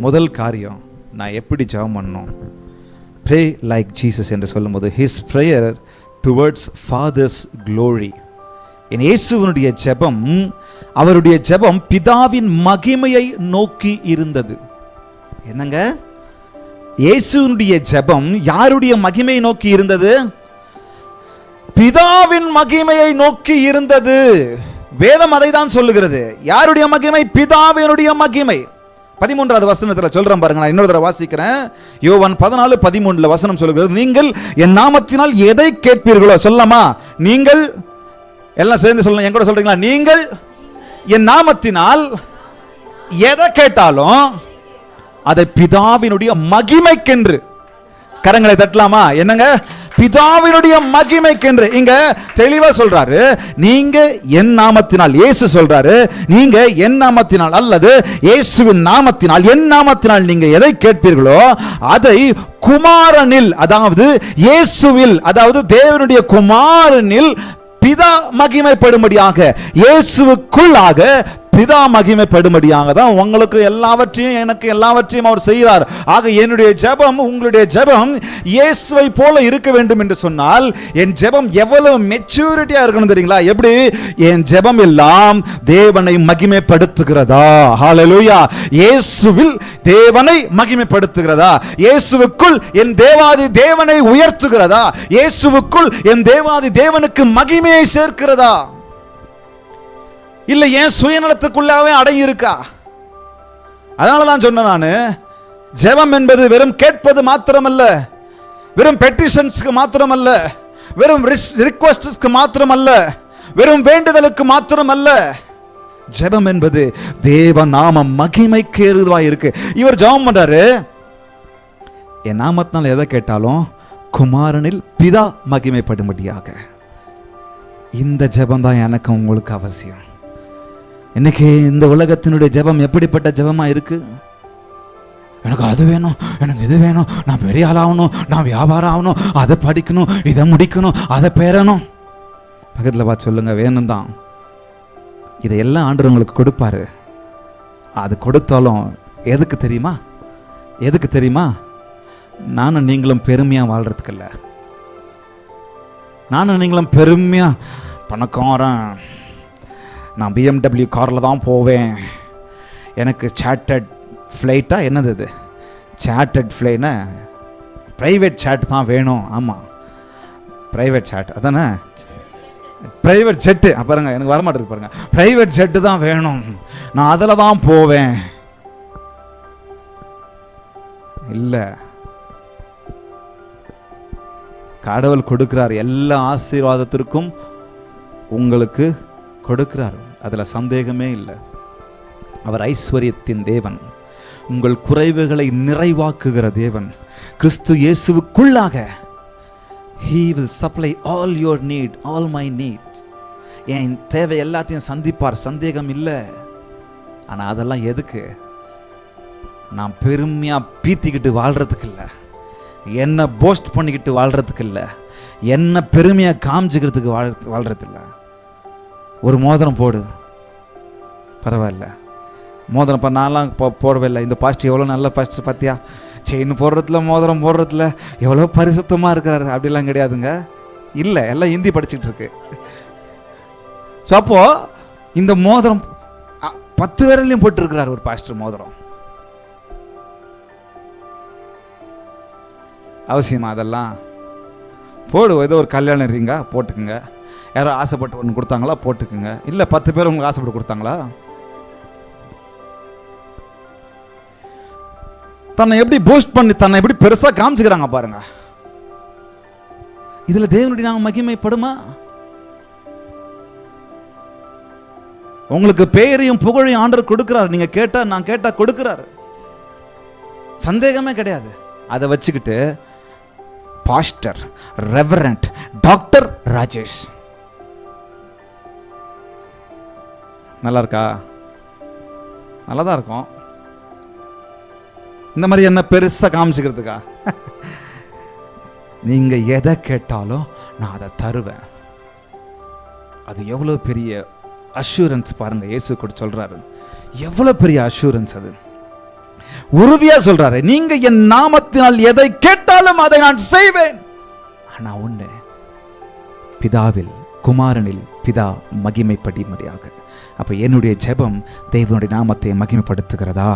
முதல் காரியம், நான் எப்படி ஜெபம் பண்ணணும்? ப்ரே லைக் ஜீசஸ் என்று சொல்லும்போது his prayer towards father's glory. என் இயேசுவினுடைய ஜெபம், அவருடைய ஜெபம் பிதாவின் மகிமையை நோக்கி இருந்தது. என்னங்க, இயேசுவினுடைய ஜெபம் யாருடைய மகிமையை நோக்கி இருந்தது? பிதாவின் மகிமையை நோக்கி இருந்தது. வேதம் அதை தான் சொல்லுகிறது. யாருடைய மகிமை? பிதாவினுடைய மகிமை. 13வது வசனத்தில் சொல்றேன் பாருங்க, நான் இன்னொரு தடவை வாசிக்கிறேன். யோவான் 14:13 வசனம் சொல்லுகிறது, நீங்கள் என் நாமத்தினால் எதை கேட்பீர்களோ, சொல்லலாமா? நீங்கள் எல்லாம் சேர்ந்து சொல்லணும், என் கூட சொல்றீங்களா? நீங்கள் என் நாமத்தினால் எதை கேட்டாலும் அதை பிதாவினுடைய மகிமைக்கென்று. கரங்களை தட்டலாமா? என்னங்க, பிதாவினுடைய மகிமைக்கென்று. இங்க தெளிவா சொல்றாரு, நீங்க என் நாமத்தினால், இயேசு சொல்றாரு, நீங்க என் நாமத்தினால் அல்லது இயேசுவின் நாமத்தினால், என் நாமத்தினால் நீங்க எதை கேட்பீர்களோ அதை குமாரனில், அதாவது இயேசுவில், அதாவது தேவனுடைய குமாரனில் பிதா மகிமைப்படும்படியாக, இயேசுவுக்குள்ளாக பிதா மகிமைப்படும்படியாக தான் உங்களுக்கு எல்லாவற்றையும், எனக்கு எல்லாவற்றையும் அவர் செய்கிறார். ஆக என்னுடைய ஜெபம், உங்களுடைய ஜெபம் இயேசுவை போல இருக்க வேண்டும் என்று சொன்னால் என் ஜெபம் எவ்வளவு மெச்சூரிட்டியா இருக்கணும் தெரியுங்களா? எப்படி? என் ஜெபம் எல்லாம் தேவனை மகிமைப்படுத்துகிறதா? ஹல்லேலூயா. இயேசுவில் தேவனை மகிமைப்படுத்துகிறதா? இயேசுவுக்குள் என் தேவாதி தேவனை உயர்த்துகிறதா? இயேசுவுக்குள் என் தேவாதி தேவனுக்கு மகிமையை சேர்க்கிறதா? இல்லை ஏன் சுயநலத்துக்குள்ளாவே அடங்கி இருக்கா? அதனால தான் சொன்னேன் நான், ஜெபம் என்பது வெறும் கேட்பது மாத்திரமல்ல, வெறும் பெட்டிஷன்ஸ்க்கு மாத்திரமல்ல, வெறும் ரிக்வெஸ்ட்ஸ்க்கு மாத்திரமல்ல, வெறும் வேண்டுதலுக்கு மாத்திரமல்ல. ஜெபம் என்பது தேவ நாம மகிமைக்கு ஏறுவா இருக்கு. இவர் ஜெபம் பண்றாரு, என் நாமத்தினால் எதை கேட்டாலும் குமாரனில் பிதா மகிமைப்படும்படியாக. இந்த ஜெபம் தான் எனக்கு உங்களுக்கு அவசியம். இன்னைக்கு இந்த உலகத்தினுடைய ஜெபம் எப்படிப்பட்ட ஜெபமா இருக்கு? எனக்கு அது வேணும், எனக்கு இது வேணும், நான் பெரிய ஆளாகணும், நான் வியாபாரம் ஆகணும், அதை படிக்கணும், இதை முடிக்கணும், அதை பெறணும். பக்கத்தில் பார்த்து சொல்லுங்க, வேணும் தான். இதையெல்லாம் ஆண்டவர் உங்களுக்கு கொடுப்பாரு. அது கொடுத்தாலும் எதுக்கு தெரியுமா? எதுக்கு தெரியுமா? நானும் நீங்களும் பெருமையா வாழ்றதுக்கு இல்லை. நானும் நீங்களும் பெருமையா பணக்காரன், நான் BMW காரில் தான் போவேன், எனக்கு சார்ட்டர்ட் ஃப்ளைட்டா, என்னது இது சார்ட்டர்ட் ஃப்ளைட்னா ப்ரைவேட் சாட் தான் வேணும். ஆமாம், ப்ரைவேட் சாட் அதானே, ப்ரைவேட் ஜெட்டு. பாருங்க, எனக்கு வரமாட்டேருக்கு பாருங்க, ப்ரைவேட் ஜெட்டு தான் வேணும், நான் அதில் தான் போவேன். இல்லை, கடவுள் கொடுக்கிறார், எல்லா ஆசீர்வாதத்திற்கும் உங்களுக்கு கொடுக்கிறார், அதில் சந்தேகமே இல்லை. அவர் ஐஸ்வர்யத்தின் தேவன், உங்கள் குறைவுகளை நிறைவாக்குகிற தேவன். கிறிஸ்து இயேசுவுக்குள்ளாக He will supply all your need, all my need. என் தேவை எல்லாத்தையும் சந்திப்பார், சந்தேகம் இல்லை. ஆனால் அதெல்லாம் எதுக்கு? நான் பெருமையாக பீத்திக்கிட்டு வாழ்கிறதுக்கு இல்லை, என்ன போஸ்ட் பண்ணிக்கிட்டு வாழ்கிறதுக்கு இல்லை, என்ன பெருமையாக காமிச்சிக்கிறதுக்கு வாழ்கிறது இல்லை. ஒரு மோதிரம் போடு, பரவாயில்ல, மோதிரம் நான்லாம் போடவே இல்லை. இந்த பாஸ்ட் எவ்வளோ நல்ல பாஸ்ட் பார்த்தியா, செயின் போடுறதுல மோதிரம் போடுறதுல எவ்வளோ பரிசுத்தமாக இருக்கிறாரு, அப்படிலாம் கிடையாதுங்க. இல்லை, எல்லாம் ஹிந்தி படிச்சுட்டு இருக்கு. ஸோ அப்போது இந்த மோதிரம் 10 விரலையும் போட்டுருக்கிறார் ஒரு பாஸ்டர். மோதிரம் அவசியமா? அதெல்லாம் போடு, ஏதோ ஒரு கல்யாணம் இருங்க போட்டுக்குங்க, யாரோ ஆசைப்பட்டு ஒன்று கொடுத்தாங்களா போட்டுக்குங்க. இல்லை 10 பேர் உங்களுக்கு ஆசைப்பட்டு கொடுத்தாங்களா? தன்னை எப்படி பூஸ்ட் பண்ணி, தன்னை எப்படி பெருசாக காமிச்சுக்கிறாங்க பாருங்க. இதில் தேவனுடைய நாம மகிமைப்படுமா? உங்களுக்கு பெயரையும் புகழையும் ஆண்டவர் கொடுக்கிறார். நீங்க கேட்டா, நான் கேட்டா கொடுக்கிறார், சந்தேகமே கிடையாது. அதை வச்சுக்கிட்டு பாஸ்டர், ரெவரண்ட், டாக்டர் ராஜேஷ், நல்லா இருக்கா? நல்லா தான் இருக்கும். இந்த மாதிரி என்ன பெருசாக காமிச்சுக்கிறதுக்கா? நீங்க எதை கேட்டாலும் நான் அதை தருவேன். அது எவ்வளோ பெரிய அஷூரன்ஸ் பாருங்க. இயேசு கூட சொல்றாரு, எவ்வளோ பெரிய அஷூரன்ஸ் அது. உறுதியா சொல்றாரு, நீங்க என் நாமத்தினால் எதை கேட்டாலும் அதை நான் செய்வேன். ஆனா ஒண்ணு, பிதாவில் குமாரனில் பிதா மகிமைப்படும்படியாக. அப்ப என்னுடைய ஜெபம் தேவனுடைய நாமத்தை மகிமைப்படுத்துகிறதா?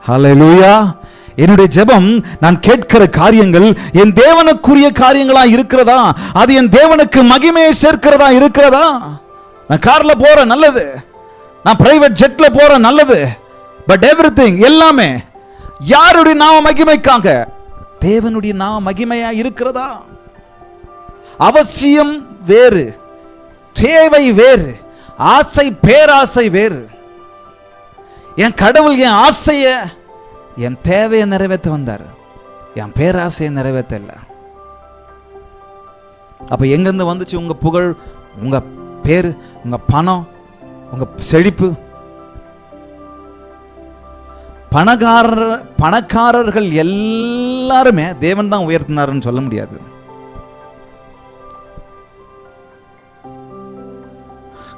ஹல்லேலூயா. என்னுடைய ஜெபம், நான் கேட்கிற காரியங்கள் என் தேவனுக்குரிய காரியங்களா இருக்கிறதா? அது என் தேவனுக்கு மகிமையை சேர்க்கிறதா இருக்கிறதா? நான் கார்ல போற நல்லது, நான் பிரைவேட் ஜெட்ல போற நல்லது, பட் எவ்ரிதிங் எல்லாமே யாருடைய நாம மகிமைக்காக? தேவனுடைய நாம மகிமையா இருக்கிறதா? அவசியம் வேறு, தேவை வேறு, ஆசை பேராசை வேறு. என் கடவுள் என் ஆசைய, என் தேவையை நிறைவேற்ற வந்தார், என் பேராசையை நிறைவேற்ற இல்லை. அப்ப எங்கிருந்து வந்துச்சு உங்க புகழ், உங்க பேரு, உங்க பணம், உங்க செழிப்பு? பணக்காரர்கள் எல்லாருமே தேவன் தான் உயர்த்தினாருன்னு சொல்ல முடியாது.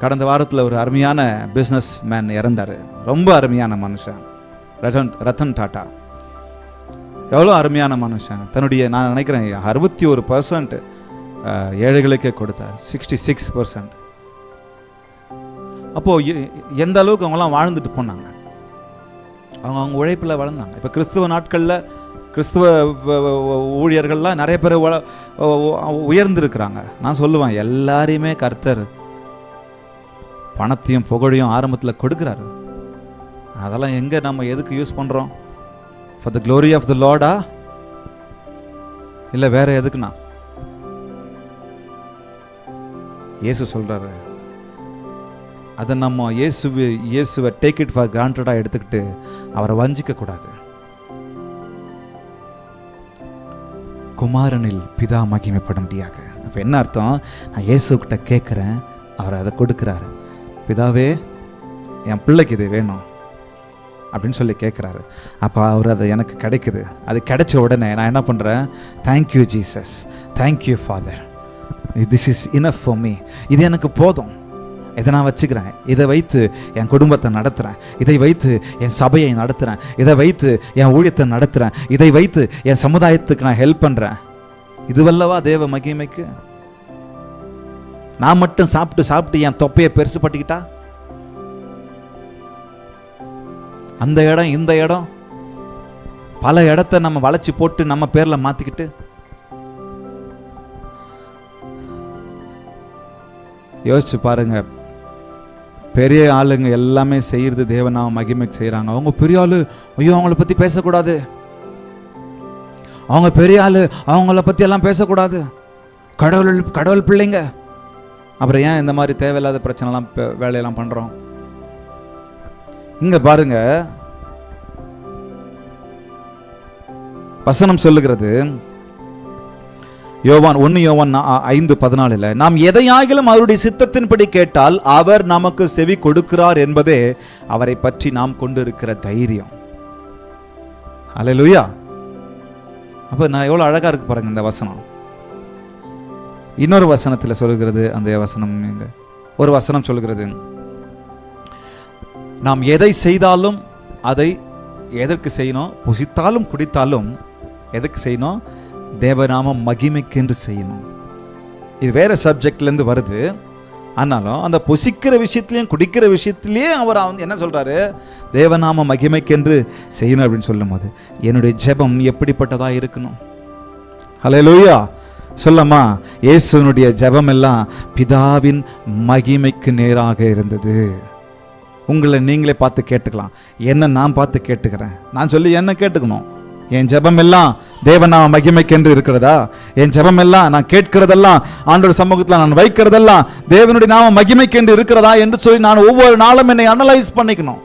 கடந்த வாரத்தில் ஒரு அருமையான பிஸ்னஸ் மேன் இறந்தார். ரொம்ப அருமையான மனுஷன், ரத்தன் டாட்டா. எவ்வளோ அருமையான மனுஷன். தன்னுடைய, நான் நினைக்கிறேன் 61% ஏழைகளுக்கே கொடுத்தார், 66%. அப்போது எந்த அளவுக்கு அவங்களாம் வாழ்ந்துட்டு போனாங்க, அவங்க உழைப்பில் வளர்ந்தாங்க. இப்போ கிறிஸ்துவ நாட்களில் கிறிஸ்துவ ஊழியர்கள்லாம் நிறைய பேர் உயர்ந்திருக்கிறாங்க. நான் சொல்லுவேன், எல்லாரையுமே கர்த்தர் பணத்தையும் புகழையும் ஆரம்பத்தில் கொடுக்குறாரு. அதெல்லாம் எங்கே நம்ம எதுக்கு யூஸ் பண்ணுறோம்? For the glory of the லார்டா, இல்லை வேற எதுக்குண்ணா? இயேசு சொல்கிறாரு, அதை நம்ம இயேசுவை டேக் இட் ஃபார் கிராண்டடாக எடுத்துக்கிட்டு அவரை வஞ்சிக்க கூடாது. குமாரனில் பிதா மகிமைப்படும்படியாக. அப்போ என்ன அர்த்தம்? நான் இயேசுக்கிட்ட கேட்குறேன், அவர் அதை கொடுக்குறாரு. பிதாவே, என் பிள்ளைக்கு இது வேணும் அப்படின்னு சொல்லி கேட்குறாரு. அப்போ அவர் அதை எனக்கு கிடைக்குது. அது கிடைச்ச உடனே நான் என்ன பண்ணுறேன்? Thank you Jesus, thank you father, this is enough for me. இது எனக்கு போதும், இதை நான் வச்சுக்கிறேன், இதை வைத்து என் குடும்பத்தை நடத்துகிறேன், இதை வைத்து என் சபையை நடத்துகிறேன், இதை வைத்து என் ஊழியத்தை நடத்துகிறேன், இதை வைத்து என் சமுதாயத்துக்கு நான் ஹெல்ப் பண்ணுறேன். இதுவல்லவா தேவ மகிமைக்கு? நான் மட்டும் சாப்பிட்டு என் தொப்பையை பெருசு பட்டுக்கிட்டா, அந்த இடம் இந்த இடம் பல இடத்த நம்ம வளைச்சு போட்டு நம்ம பேர்ல மாத்திக்கிட்டு, யோசிச்சு பாருங்க. பெரிய ஆளுங்க எல்லாமே செய்யறது தேவநாம மகிமைக்கு செய்யறாங்க. அவங்க பெரிய ஆளு, ஐயோ அவங்கள பத்தி பேசக்கூடாது, அவங்க பெரிய ஆளு, அவங்கள பத்தி எல்லாம் பேசக்கூடாது, கடவுள் பிள்ளைங்க. அப்புறம் ஏன் இந்த மாதிரி தேவையில்லாத பிரச்சனைலாம் வேலையெல்லாம் பண்றோம்? இங்க பாருங்க, வசனம் சொல்லுகிறது, யோவான் 1 யோவான் 5:14, நாம் எதையாகிலும் அவருடைய சித்தத்தின்படி கேட்டால் அவர் நமக்கு செவி கொடுக்கிறார் என்பதே அவரை பற்றி நாம் கொண்டிருக்கிற தைரியம். அல்லேலூயா. அப்ப நான் எவ்வளவு அழகா இருக்கு பாருங்க இந்த வசனம். இன்னொரு வசனத்தில் சொல்லுகிறது, அந்த வசனம் ஒரு வசனம் சொல்லுகிறது, நாம் எதை செய்தாலும் அதை எதற்கு செய்யணும்? புசித்தாலும் குடித்தாலும் எதற்கு செய்யணும்? தேவநாம மகிமைக்கென்று செய்யணும். இது வேற சப்ஜெக்ட்லேருந்து வருது. ஆனாலும் அந்த புசிக்கிற விஷயத்திலையும் குடிக்கிற விஷயத்திலேயே அவர் என்ன சொல்றாரு? தேவநாம மகிமைக்கென்று செய்யணும் அப்படின்னு சொல்லும் போது என்னுடைய ஜெபம் எப்படிப்பட்டதா இருக்கணும்? ஹல்லேலூயா சொல்லமா. இயேசுனுடைய ஜெபம் எல்லாம் பிதாவின் மகிமைக்கு நேராக இருந்தது. உங்களை நீங்களே பார்த்து கேட்டுக்கலாம், என்ன நான் பார்த்து கேட்டுக்கிறேன், நான் சொல்லி என்ன கேட்டுக்கணும்? என் ஜெபம் எல்லாம் தேவநாம மகிமைக்கென்று இருக்கிறதா? என் ஜெபம் எல்லாம் நான் கேட்கிறதெல்லாம் ஆண்டவர் சமூகத்தில் நான் வைக்கிறதெல்லாம் தேவனுடைய நாம மகிமைக்கென்று இருக்கிறதா என்று சொல்லி நான் ஒவ்வொரு நாளும் என்னை அனலைஸ் பண்ணிக்கணும்.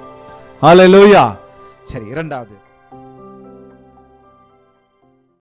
ஹல்லேலூயா. சரி, இரண்டாவது